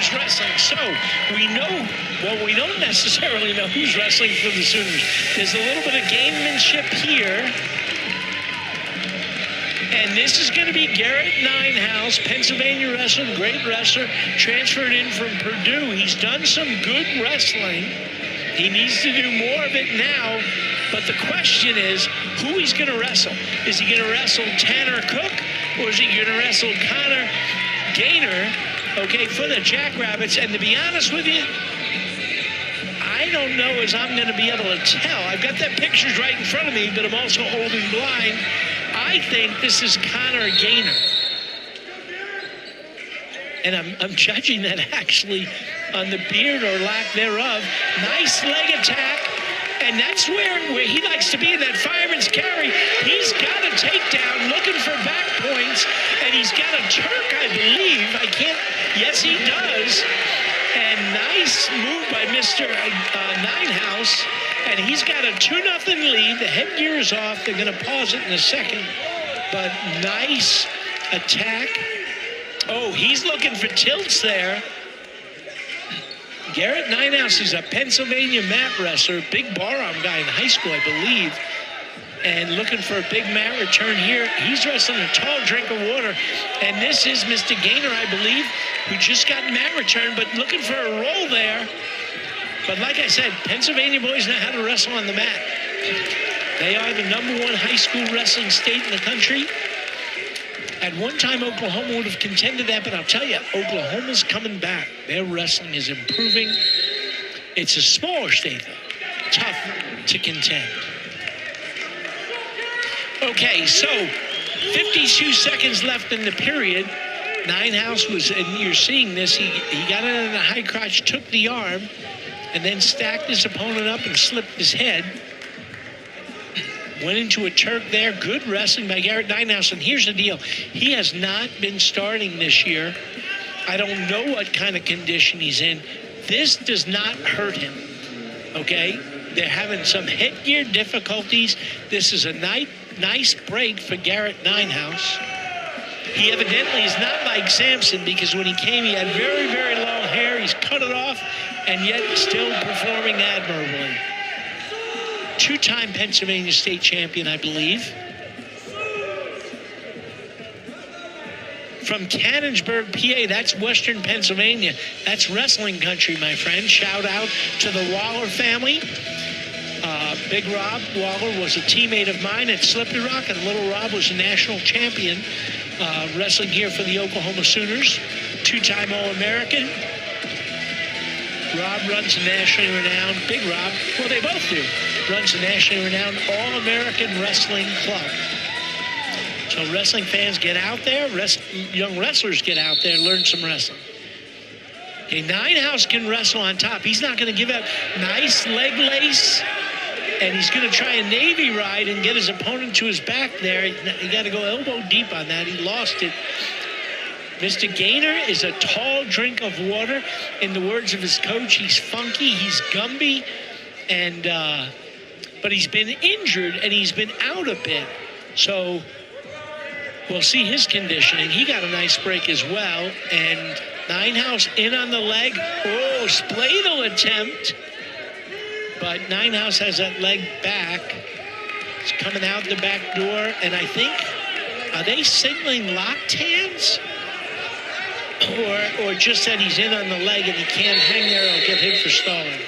Sooners wrestling. So we know, well, we don't necessarily know who's wrestling for the Sooners. There's a little bit of gamemanship here. And this is going to be Gerrit Nijenhuis, Pennsylvania wrestler, great wrestler, transferred in from Purdue. He's done some good wrestling. He needs to do more of it now. But the question is, who he's going to wrestle. Is he going to wrestle Tanner Cook, or is he going to wrestle Connor Gaynor, okay, for the Jackrabbits? And to be honest with you, I don't know as I'm going to be able to tell. I've got that pictures right in front of me, but I'm also old and blind. I think this is Connor Gaynor. And I'm judging that actually on the beard or lack thereof. Nice leg attack. And that's where he likes to be in that fireman's carry. He's got a takedown looking for back points. And he's got a Turk, I believe. Yes, he does. And nice move by Mr. Nijenhuis. And he's got a 2-0 lead. The headgear is off. They're going to pause it in a second. But nice attack. Oh, he's looking for tilts there. Gerrit Nijenhuis is a Pennsylvania mat wrestler, big bar arm guy in high school, I believe. And looking for a big mat return here. He's wrestling a tall drink of water. And this is Mr. Gaynor, I believe, who just got mat return, but looking for a roll there. But like I said, Pennsylvania boys know how to wrestle on the mat. They are the #1 high school wrestling state in the country. At one time, Oklahoma would have contended that, but I'll tell you, Oklahoma's coming back. Their wrestling is improving. It's a smaller state, though. Tough to contend. Okay, so 52 seconds left in the period. Nijenhuis was, and you're seeing this, he got it in the high crotch, took the arm, and then stacked his opponent up and slipped his head. Went into a Turk there. Good wrestling by Gerrit Nijenhuis. And here's the deal. He has not been starting this year. I don't know what kind of condition he's in. This does not hurt him, okay? They're having some headgear difficulties. This is a nice break for Gerrit Nijenhuis. He evidently is not like Samson, because when he came, he had very, very long hair. He's cut it off, and yet still performing admirably. Two-time Pennsylvania state champion, I believe. From Cannonsburg, PA, that's Western Pennsylvania. That's wrestling country, my friend. Shout out to the Waller family. Big Rob Waller was a teammate of mine at Slippery Rock, and Little Rob was a national champion wrestling here for the Oklahoma Sooners. Two-time All-American. Rob runs a nationally renowned, Big Rob, well, they both do, runs a nationally renowned All-American Wrestling Club. So wrestling fans, get out there. Young wrestlers, get out there, learn some wrestling. Okay, Nijenhuis can wrestle on top. He's not going to give up. Nice leg lace. And he's going to try a Navy ride and get his opponent to his back there. You got to go elbow deep on that. He lost it. Mr. Gaynor is a tall drink of water. In the words of his coach, he's funky, he's Gumby, and but he's been injured and he's been out a bit. So we'll see his conditioning. He got a nice break as well. And Nijenhuis in on the leg. Oh, spladle attempt. But Nijenhuis has that leg back. It's coming out the back door. And I think, are they signaling locked hands? Or just that he's in on the leg and he can't hang there or get hit for stalling.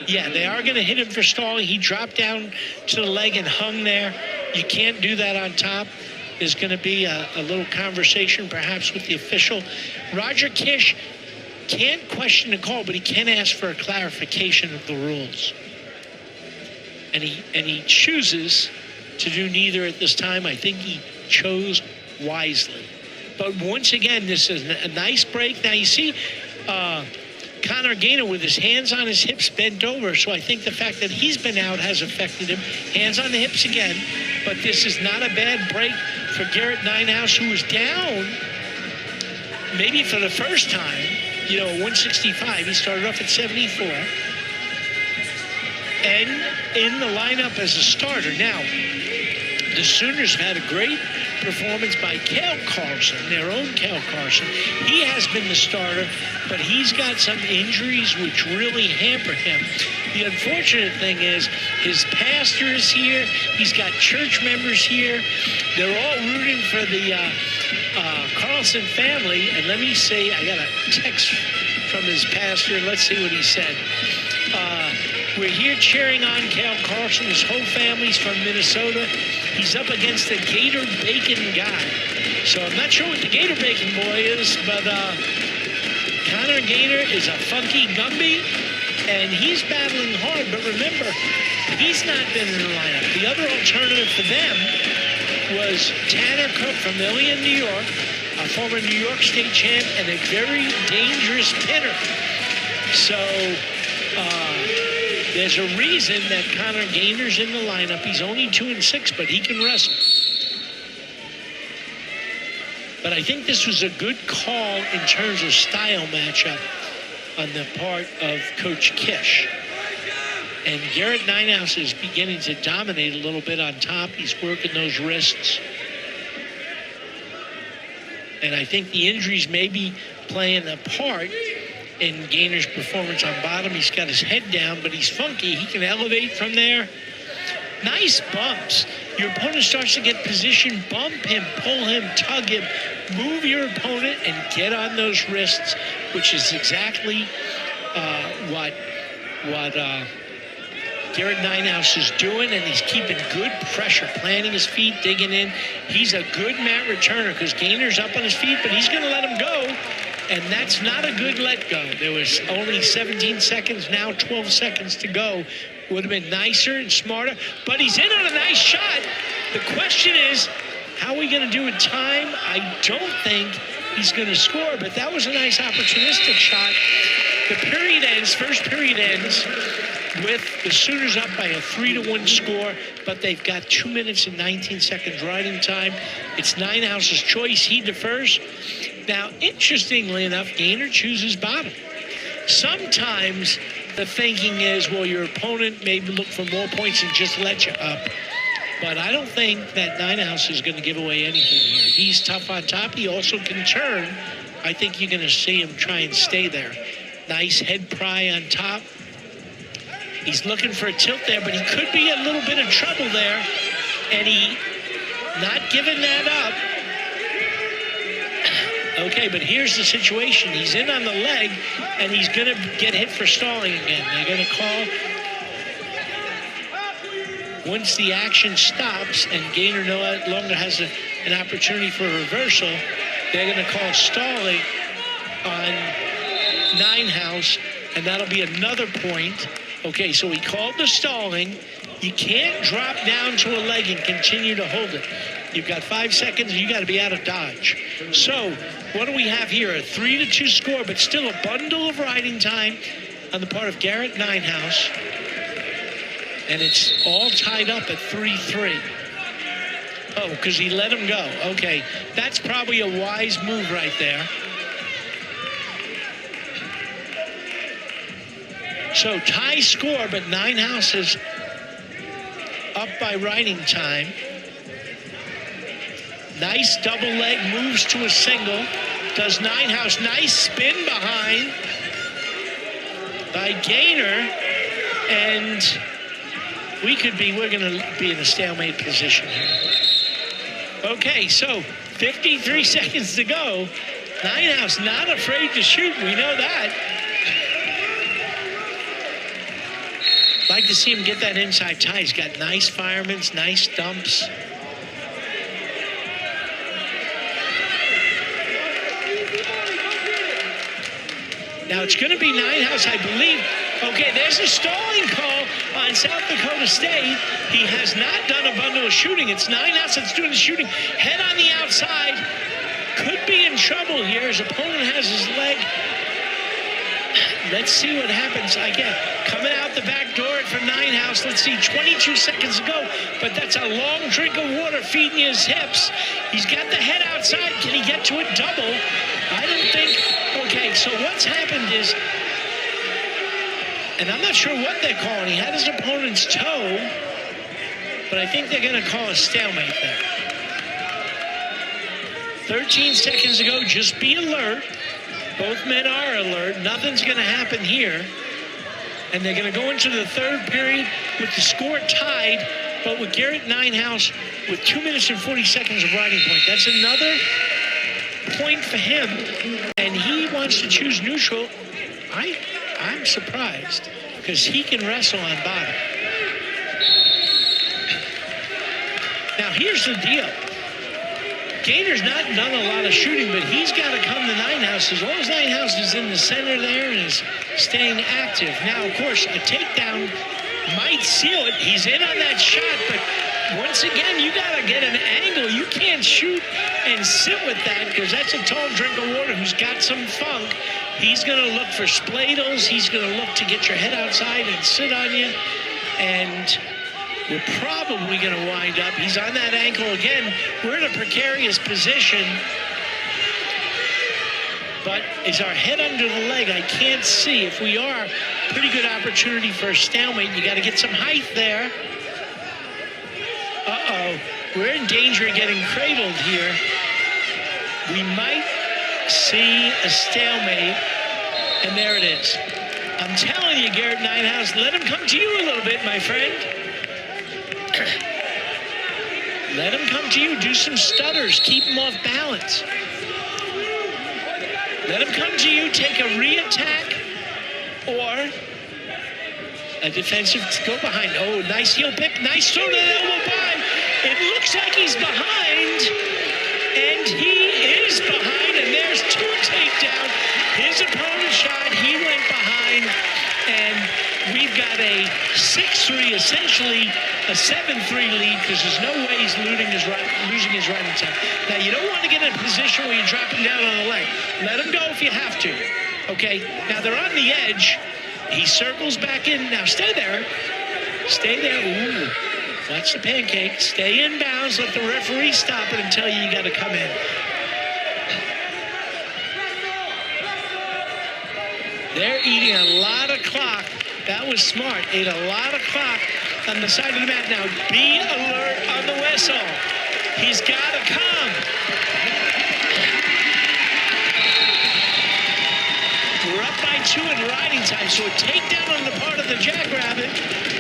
Yeah, they are going to hit him for stalling. He dropped down to the leg and hung there. You can't do that on top. There's going to be a little conversation perhaps with the official. Roger Kish can't question the call, but he can ask for a clarification of the rules. And he chooses to do neither at this time. I think he chose wisely. But once again, this is a nice break. Now you see Connor Gaynor with his hands on his hips bent over. So I think the fact that he's been out has affected him. Hands on the hips again. But this is not a bad break for Gerrit Nijenhuis, who was down maybe for the first time, 165. He started off at 74. And in the lineup as a starter. Now, The Sooners have had a great performance by Cale Carlson, their own Cale Carlson. He has been the starter, but he's got some injuries which really hamper him. The unfortunate thing is his pastor is here. He's got church members here. They're all rooting for the Carlson family. And let me say, I got a text from his pastor. Let's see what he said. We're here cheering on Cale Carlson. His whole family's from Minnesota. He's up against the Gator Bacon guy. So I'm not sure what the Gator Bacon boy is, but Connor Gaynor is a funky Gumby, and he's battling hard. But remember, he's not been in the lineup. The other alternative for them was Tanner Cook from Ilion, New York, a former New York State champ and a very dangerous pinner. So there's a reason that Connor Gaynor's in the lineup. He's only 2-6, but he can wrestle. But I think this was a good call in terms of style matchup on the part of Coach Kish. And Gerrit Nijenhuis is beginning to dominate a little bit on top. He's working those wrists. And I think the injuries may be playing a part in Gaynor's performance on bottom. He's got his head down, but he's funky. He can elevate from there. Nice bumps. Your opponent starts to get position, bump him, pull him, tug him, move your opponent, and get on those wrists, which is exactly what Gerrit Nijenhuis is doing, and he's keeping good pressure, planting his feet, digging in. He's a good mat returner because Gaynor's up on his feet, but he's going to let him go. And that's not a good let go. There was only 17 seconds, now 12 seconds to go. Would have been nicer and smarter, but he's in on a nice shot. The question is, how are we going to do with time? I don't think he's going to score, but that was a nice opportunistic shot. The period ends, first period ends with the Sooners up by a 3-1 score, but they've got 2 minutes and 19 seconds riding time. It's Nijenhuis's choice. He defers. Now, interestingly enough, Gaynor chooses bottom. Sometimes the thinking is, well, your opponent may look for more points and just let you up. But I don't think that Nijenhuis is going to give away anything here. He's tough on top. He also can turn. I think you're going to see him try and stay there. Nice head pry on top. He's looking for a tilt there, but he could be a little bit of trouble there. And he not giving that up. Okay, but here's the situation. He's in on the leg, and he's going to get hit for stalling again. They're going to call. Once the action stops and Gaynor no longer has an opportunity for a reversal, they're going to call stalling on Nijenhuis, and that'll be another point. Okay, so he called the stalling. You can't drop down to a leg and continue to hold it. You've got 5 seconds, and you got to be out of dodge. So what do we have here? A 3-2 score, but still a bundle of riding time on the part of Gerrit Nijenhuis. And it's all tied up at 3-3. Oh, because he let him go. Okay, that's probably a wise move right there. So tie score, but Nijenhuis is up by riding time. Nice double leg, moves to a single. Does Nijenhuis, nice spin behind by Gaynor. And we're going to be in a stalemate position here. Okay, so 53 seconds to go. Nijenhuis not afraid to shoot, we know that. Like to see him get that inside tie. He's got nice firements, nice dumps. Now it's going to be Nijenhuis, I believe. Okay, there's a stalling call on South Dakota State. He has not done a bundle of shooting. It's Nijenhuis that's doing the shooting. Head on the outside. Could be in trouble here. His opponent has his leg. Let's see what happens. Again, coming out the back door for Nijenhuis. Let's see, 22 seconds to go. But that's a long drink of water feeding his hips. He's got the head outside. Can he get to it double? I don't think. Okay, so what's happened is, and I'm not sure what they're calling. He had his opponent's toe. but I think they're going to call a stalemate there. 13 seconds ago, just be alert. Both men are alert. Nothing's going to happen here. And they're going to go into the third period with the score tied, but with Gerrit Nijenhuis with 2 minutes and 40 seconds of riding point. That's another point for him, and he wants to choose neutral. I'm surprised, because he can wrestle on bottom. Now, here's the deal. Gaynor's not done a lot of shooting, but he's got to come to Nijenhuis. As long as Nijenhuis is in the center there and is staying active. Now, of course, a takedown might seal it. He's in on that shot, but once again, you got to get an angle. You can't shoot and sit with that, because that's a tall drink of water who's got some funk. He's going to look for spladles. He's going to look to get your head outside and sit on you. And we're probably going to wind up. He's on that ankle again. We're in a precarious position. But is our head under the leg? I can't see. If we are, pretty good opportunity for a stalemate. You got to get some height there. Uh-oh. We're in danger of getting cradled here. We might see a stalemate. And there it is. I'm telling you, Gerrit Nijenhuis, let him come to you a little bit, my friend. Let him come to you. Do some stutters. Keep him off balance. Let him come to you. Take a re-attack or a defensive go behind. Oh, nice heel pick. Nice throw to the elbow by. It looks like he's behind. And he is behind. And there's two takedowns. His opponent shot. He went behind. And we've got a 6-3, essentially a 7-3 lead, because there's no way he's losing his riding time. Now, you don't want to get in a position where you're dropping down on the leg. Let him go if you have to. Okay? Now, they're on the edge. He circles back in. Now, stay there. Stay there. Ooh. Watch the pancake. Stay in bounds. Let the referee stop it and tell you got to come in. They're eating a lot of clock. That was smart. Ate a lot of clock on the side of the mat. Now, be alert on the whistle. He's got to come. We're up by 2 in riding time, so a takedown on the part of the jackrabbit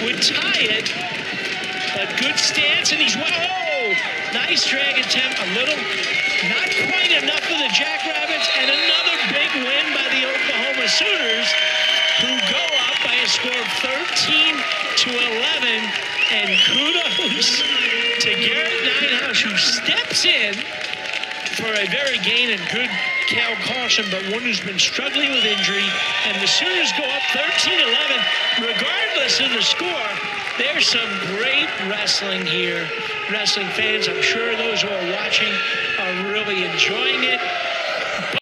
would tie it. But good stance, and he's, oh, nice drag attempt. A little, not quite enough for the jackrabbits, and another big win by the Oklahoma Sooners, who go up by a score of 13-11. And kudos to Gerrit Nijenhuis, who steps in for a very Gaynor and good Cal caution, but one who's been struggling with injury. And the Sooners go up 13-11. Regardless of the score, there's some great wrestling here. Wrestling fans, I'm sure those who are watching are really enjoying it.